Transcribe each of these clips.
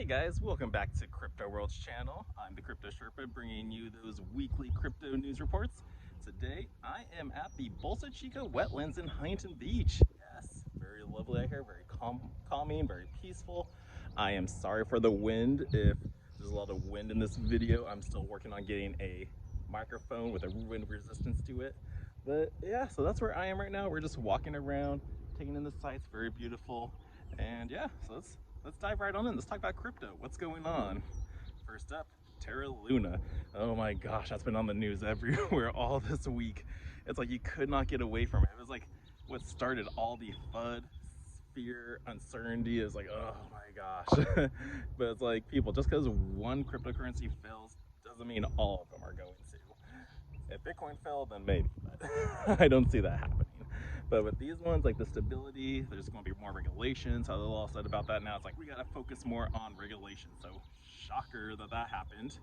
Hey guys, welcome back to Crypto World's channel. I'm the Crypto Sherpa, bringing you those weekly crypto news reports. Today, I am at the Bolsa Chica wetlands in Huntington Beach. Yes, very lovely out here, very calming, very peaceful. I am sorry for the wind. If there's a lot of wind in this video, I'm still working on getting a microphone with a wind resistance to it. But yeah, so that's where I am right now. We're just walking around, taking in the sights, very beautiful. And yeah, so let's dive right on in. Let's talk about crypto. What's going on? First up, Terra Luna. Oh my gosh, that's been on the news everywhere all this week. It's like you could not get away from it. It was like what started all the FUD, fear, uncertainty. Is like, oh my gosh. But it's like, people, just because one cryptocurrency fails doesn't mean all of them are going to. If Bitcoin fell, then maybe, but I don't see that happening. But with these ones, like the stability, there's going to be more regulations. How the law said about that now, it's like we got to focus more on regulation. So shocker that that happened.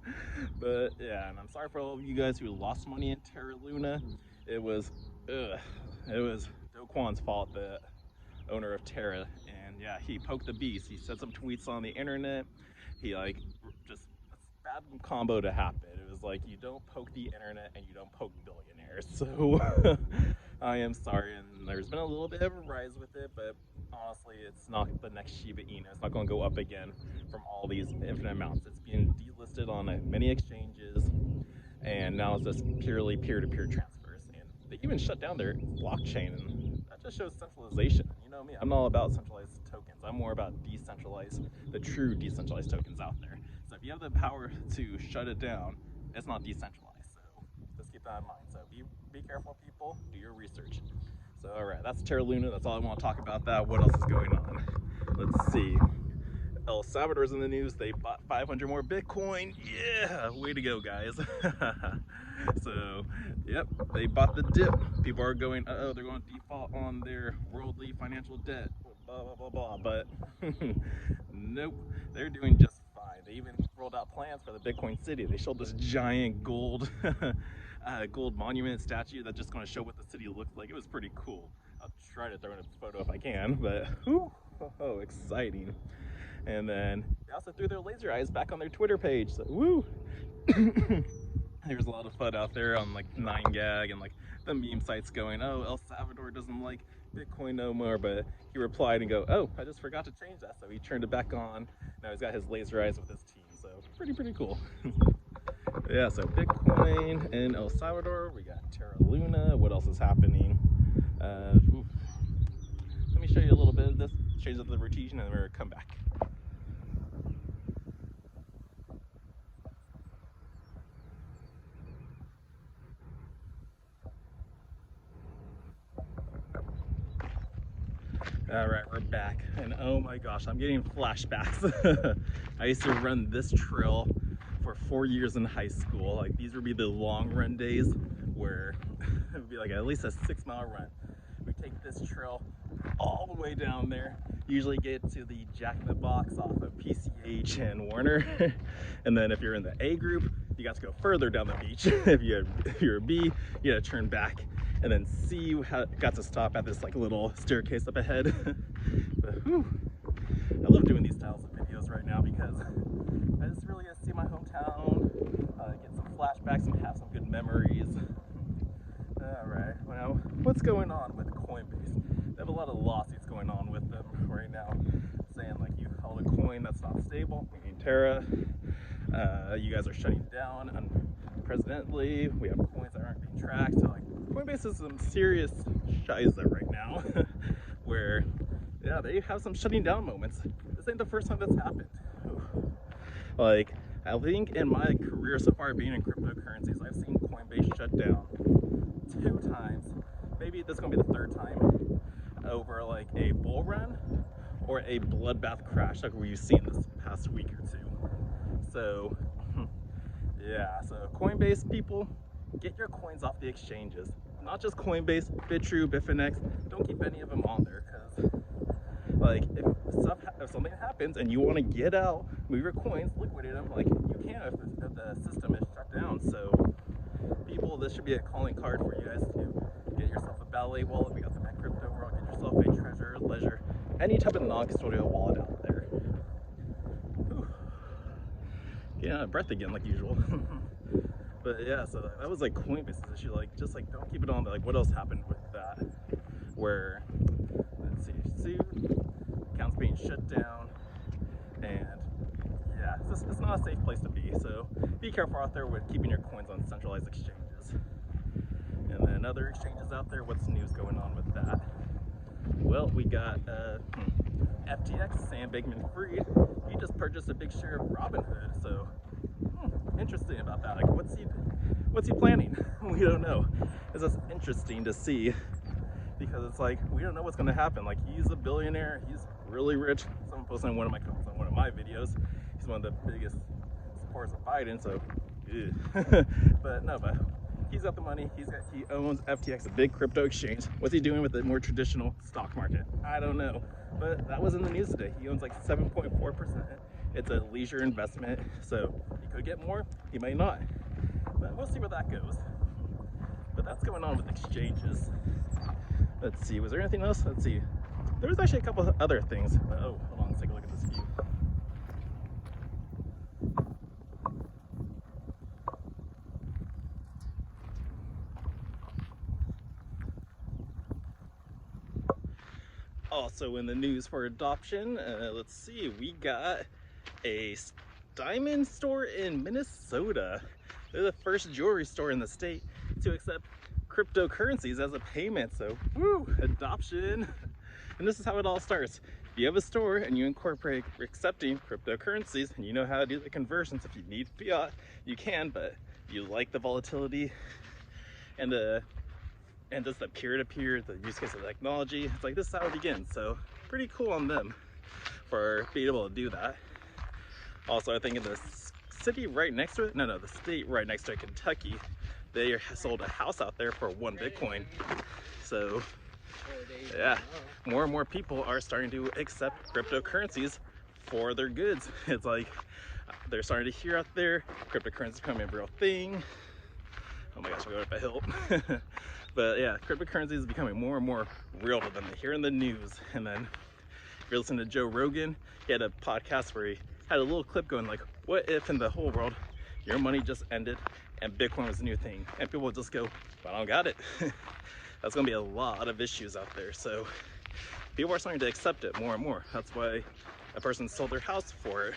But yeah, and I'm sorry for all of you guys who lost money in Terra Luna. It was Do Kwon's fault, the owner of Terra, and yeah, he poked the beast. He said some tweets on the internet. He just a bad combo to happen. It was like, you don't poke the internet and you don't poke billionaires. So I am sorry, and there's been a little bit of a rise with it, but honestly, it's not the next Shiba Inu. It's not going to go up again from all these infinite amounts. It's being delisted on many exchanges, and now it's just purely peer-to-peer transfers. And they even shut down their blockchain, and that just shows centralization. You know me, I'm all about centralized tokens. I'm more about decentralized, the true decentralized tokens out there. So if you have the power to shut it down, it's not decentralized. Just keep that in mind. So be careful, people. Do your research. So all right, that's Terra Luna. That's all I want to talk about. That. What else is going on? Let's see. El Salvador's in the news. They bought 500 more Bitcoin. Yeah, way to go, guys. So, yep, they bought the dip. People are going, uh-oh, they're going to default on their worldly financial debt. Blah, blah, blah, blah. But nope, they're doing just fine. They even rolled out plans for the Bitcoin city. They showed this giant gold gold monument statue that's just going to show what the city looked like. It was pretty cool. I'll try to throw in a photo if I can, but whew, oh, exciting. And then they also threw their laser eyes back on their Twitter page. So woo! There's a lot of FUD out there on like 9gag and like the meme sites going, oh, El Salvador doesn't like Bitcoin no more. But he replied and go, oh, I just forgot to change that. So he turned it back on. Now he's got his laser eyes with his team. So pretty cool. Yeah, so Bitcoin in El Salvador. We got Terra Luna. What else is happening? Let me show you a little bit of this. Change up the rotation and then we're going to come back. All right, we're back, and oh my gosh, I'm getting flashbacks. I used to run this trail for 4 years in high school. Like, these would be the long run days where it would be like at least a 6-mile run. We take this trail all the way down there, usually get to the Jack in the Box off of PCH and Warner. And then if you're in the A group, you got to go further down the beach. If you're a B, you got to turn back. And then C got to stop at this like little staircase up ahead. But whew, I love doing these styles of videos right now because I just really get to see my hometown, get some flashbacks and have some good memories. All right, well, what's going on with Coinbase? They have a lot of lawsuits going on with them right now, saying like, you hold a coin that's not stable, meaning Terra, you guys are shutting down unprecedentedly. We have coins that aren't being tracked. So like, Coinbase is some serious shiza right now, where yeah, they have some shutting down moments. This ain't the first time that's happened. Like, I think in my career so far being in cryptocurrencies, I've seen Coinbase shut down 2 times. Maybe this is gonna be the 3rd time over like a bull run or a bloodbath crash like we've seen this past week or 2. So yeah, so Coinbase people, get your coins off the exchanges. Not just Coinbase, BitTrue, Bitfinex. Don't keep any of them on there, because like if something happens and you want to get out, move your coins, liquidate them, like you can if the system is shut down. So people, this should be a calling card for you guys to get yourself a ballet wallet. We got the Crypto World. Get yourself a Treasure, Ledger, any type of non-custodial wallet out there. Whew. getting out of breath again like usual. But yeah, so that was like Coinbase's issue. Like, just like don't keep it on. But like, what else happened with that? Where, let's see, accounts being shut down, and yeah, it's not a safe place to be. So be careful out there with keeping your coins on centralized exchanges. And then other exchanges out there, what's news going on with that? Well, we got FTX, Sam Bankman-Fried. He just purchased a big share of Robinhood. So interesting about that. Like, what's he planning? We don't know. It's just interesting to see, because it's like we don't know what's going to happen. Like, he's a billionaire, he's really rich. Someone posted on one of my videos. He's one of the biggest supporters of Biden. So, but he's got the money. He owns FTX, a big crypto exchange. What's he doing with the more traditional stock market? I don't know. But that was in the news today. He owns like 7.4%. It's a leisure investment, so he could get more, he may not. But we'll see where that goes. But that's going on with exchanges. Let's see, was there anything else? Let's see. There was actually a couple of other things. But, oh, hold on, let's take a look at this view. Also in the news for adoption, let's see, we got a diamond store in Minnesota. They're the first jewelry store in the state to accept cryptocurrencies as a payment. So, woo, adoption. And this is how it all starts. If you have a store and you incorporate accepting cryptocurrencies and you know how to do the conversions, if you need fiat, you can, but you like the volatility and just the peer-to-peer, the use case of technology, it's like this is how it begins. So pretty cool on them for being able to do that. Also, I think in the city right next to it, the state right next to it, Kentucky, they sold a house out there for 1 Bitcoin. So yeah, more and more people are starting to accept cryptocurrencies for their goods. It's like they're starting to hear out there cryptocurrency is becoming a real thing. Oh my gosh, we're going up a hill. But yeah, cryptocurrency is becoming more and more real to them. They hear in the news. And then if you're listening to Joe Rogan, he had a podcast where he had a little clip going like, what if in the whole world your money just ended and Bitcoin was a new thing? And people would just go, well, I don't got it. That's gonna be a lot of issues out there. So people are starting to accept it more and more. That's why a person sold their house for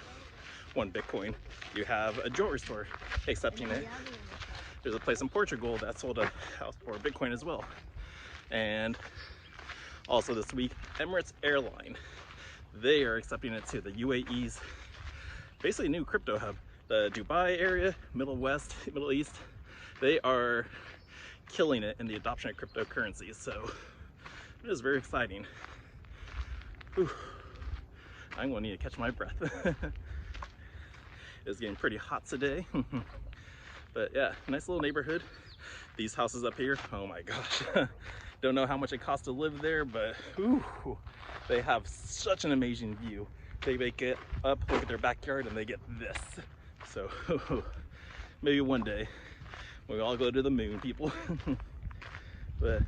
1 Bitcoin. You have a jewelry store accepting it. There's a place in Portugal that sold a house for Bitcoin as well. And also this week, Emirates Airline, they are accepting it too. The UAE's basically new crypto hub. The Dubai area, Middle East, they are killing it in the adoption of cryptocurrencies. So it is very exciting. Whew. I'm gonna need to catch my breath. It's getting pretty hot today. But yeah, nice little neighborhood. These houses up here, oh my gosh. Don't know how much it costs to live there, but ooh, they have such an amazing view. They make it up, look at their backyard, and they get this. So maybe one day we all go to the moon, people. But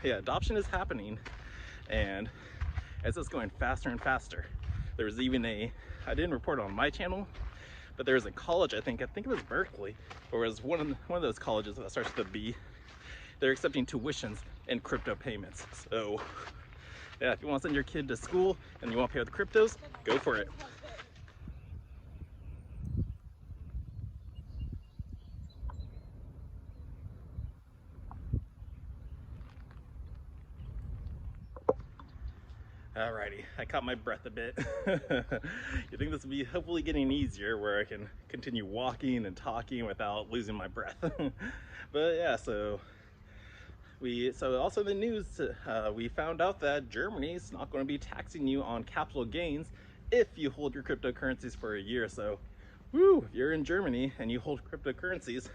yeah, adoption is happening, and it's just going faster and faster. There's even I didn't report it on my channel, but there's a college, I think it was Berkeley, or it was one of those colleges that starts with a B. They're accepting tuitions and crypto payments. So yeah, if you want to send your kid to school and you want to pay with cryptos, go for it. Alrighty, I caught my breath a bit. You think this will be hopefully getting easier where I can continue walking and talking without losing my breath. But yeah, so also in the news, we found out that Germany is not going to be taxing you on capital gains if you hold your cryptocurrencies for a year. So, woo, if you're in Germany and you hold cryptocurrencies,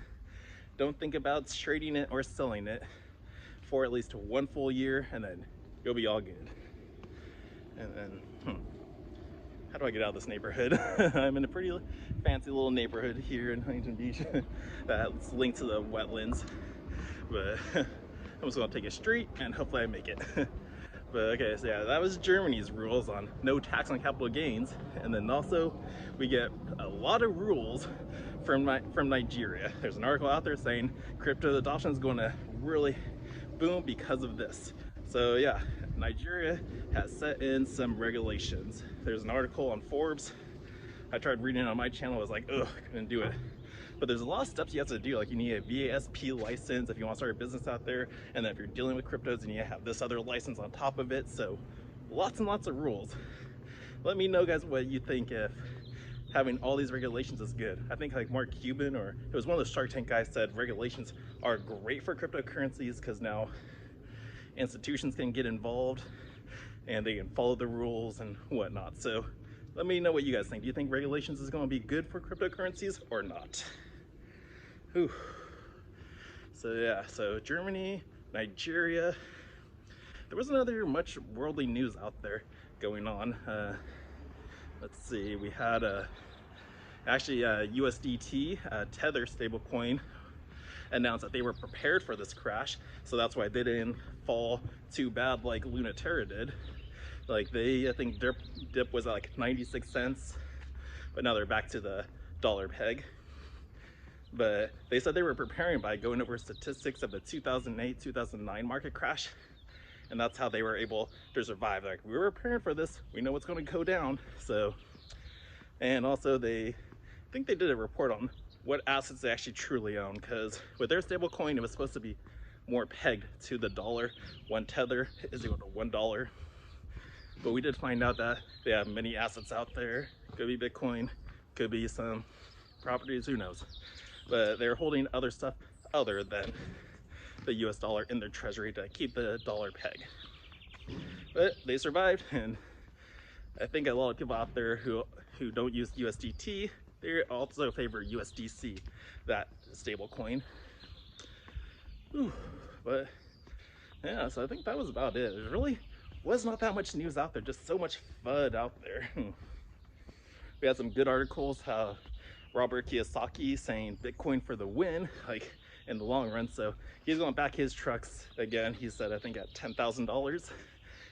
don't think about trading it or selling it for at least 1 full year, and then you'll be all good. And then, how do I get out of this neighborhood? I'm in a pretty fancy little neighborhood here in Huntington Beach that's linked to the wetlands. But I'm just gonna take a street and hopefully I make it. But okay, so yeah, that was Germany's rules on no tax on capital gains. And then also we get a lot of rules from Nigeria. There's an article out there saying crypto adoption is going to really boom because of this. So yeah, Nigeria has set in some regulations. There's an article on Forbes. I tried reading it on my channel. I was like, ugh, couldn't do it. But there's a lot of steps you have to do. Like, you need a VASP license if you want to start a business out there. And then if you're dealing with cryptos, you need to have this other license on top of it. So lots and lots of rules. Let me know, guys, what you think if having all these regulations is good. I think like Mark Cuban, or it was one of the Shark Tank guys, said regulations are great for cryptocurrencies because now institutions can get involved and they can follow the rules and whatnot. So let me know what you guys think. Do you think regulations is going to be good for cryptocurrencies or not? Whew. So yeah, so Germany, Nigeria. There wasn't other much worldly news out there going on. Let's see, we had actually USDT, Tether stablecoin, announced that they were prepared for this crash, so that's why they didn't fall too bad like Luna Terra did. Like I think their dip was at like 96 cents, but now they're back to the dollar peg. But they said they were preparing by going over statistics of the 2008-2009 market crash, and that's how they were able to survive. Like, we were preparing for this, we know what's going to go down. So, and also I think they did a report on what assets they actually truly own, because with their stable coin, it was supposed to be more pegged to the dollar. One tether is equal to $1. But we did find out that they have many assets out there. Could be Bitcoin, could be some properties, who knows. But they're holding other stuff other than the US dollar in their treasury to keep the dollar peg. But they survived, and I think a lot of people out there who don't use USDT, they also favor USDC, that stable coin. But yeah, so I think that was about it. There really was not that much news out there, just so much FUD out there. We had some good articles, how Robert Kiyosaki saying Bitcoin for the win, like in the long run. So he's going to back his trucks again. He said, I think at $10,000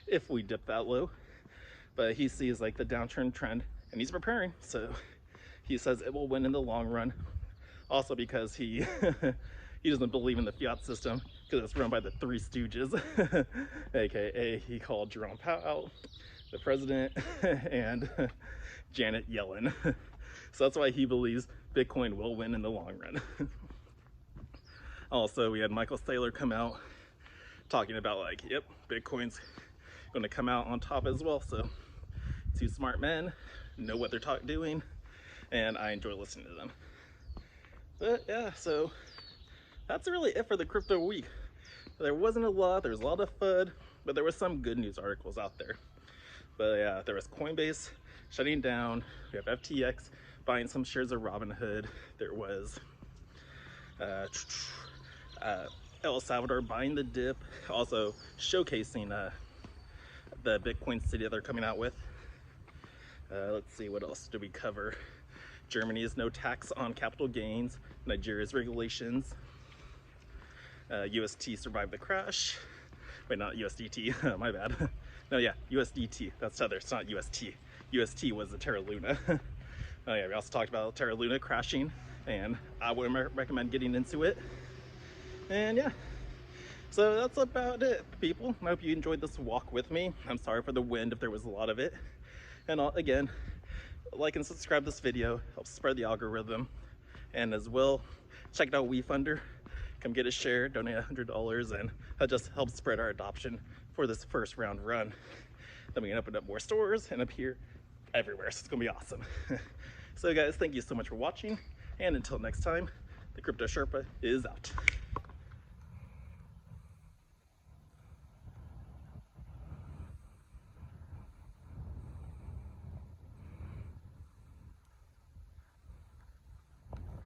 if we dip that low. But he sees like the downturn trend and he's preparing. So he says it will win in the long run. Also because he he doesn't believe in the fiat system because it's run by the Three Stooges, aka he called Jerome Powell, the president, and Janet Yellen. So that's why he believes Bitcoin will win in the long run. Also, we had Michael Saylor come out talking about like, yep, Bitcoin's going to come out on top as well. So two smart men know what they're doing, and I enjoy listening to them. But yeah, so that's really it for the crypto week. There wasn't a lot, there was a lot of FUD, but there was some good news articles out there. But yeah, there was Coinbase shutting down, we have FTX buying some shares of Robinhood, there was El Salvador buying the dip, also showcasing the Bitcoin city that they're coming out with. Let's see, what else did we cover? Germany's no tax on capital gains, Nigeria's regulations, UST survived the crash. Wait, not USDT, my bad. No, yeah, USDT, that's Tether, it's not UST. UST was the Terra Luna. Oh yeah, we also talked about Terra Luna crashing, and I would recommend getting into it. And yeah, so that's about it, people. I hope you enjoyed this walk with me. I'm sorry for the wind if there was a lot of it. And again, like and subscribe this video, helps spread the algorithm. And as well, check out WeFunder. Come get a share, donate $100, and that just helps spread our adoption for this first round run. Then we can open up more stores and appear everywhere, so it's gonna be awesome. So guys, thank you so much for watching, and until next time, the Crypto Sherpa is out.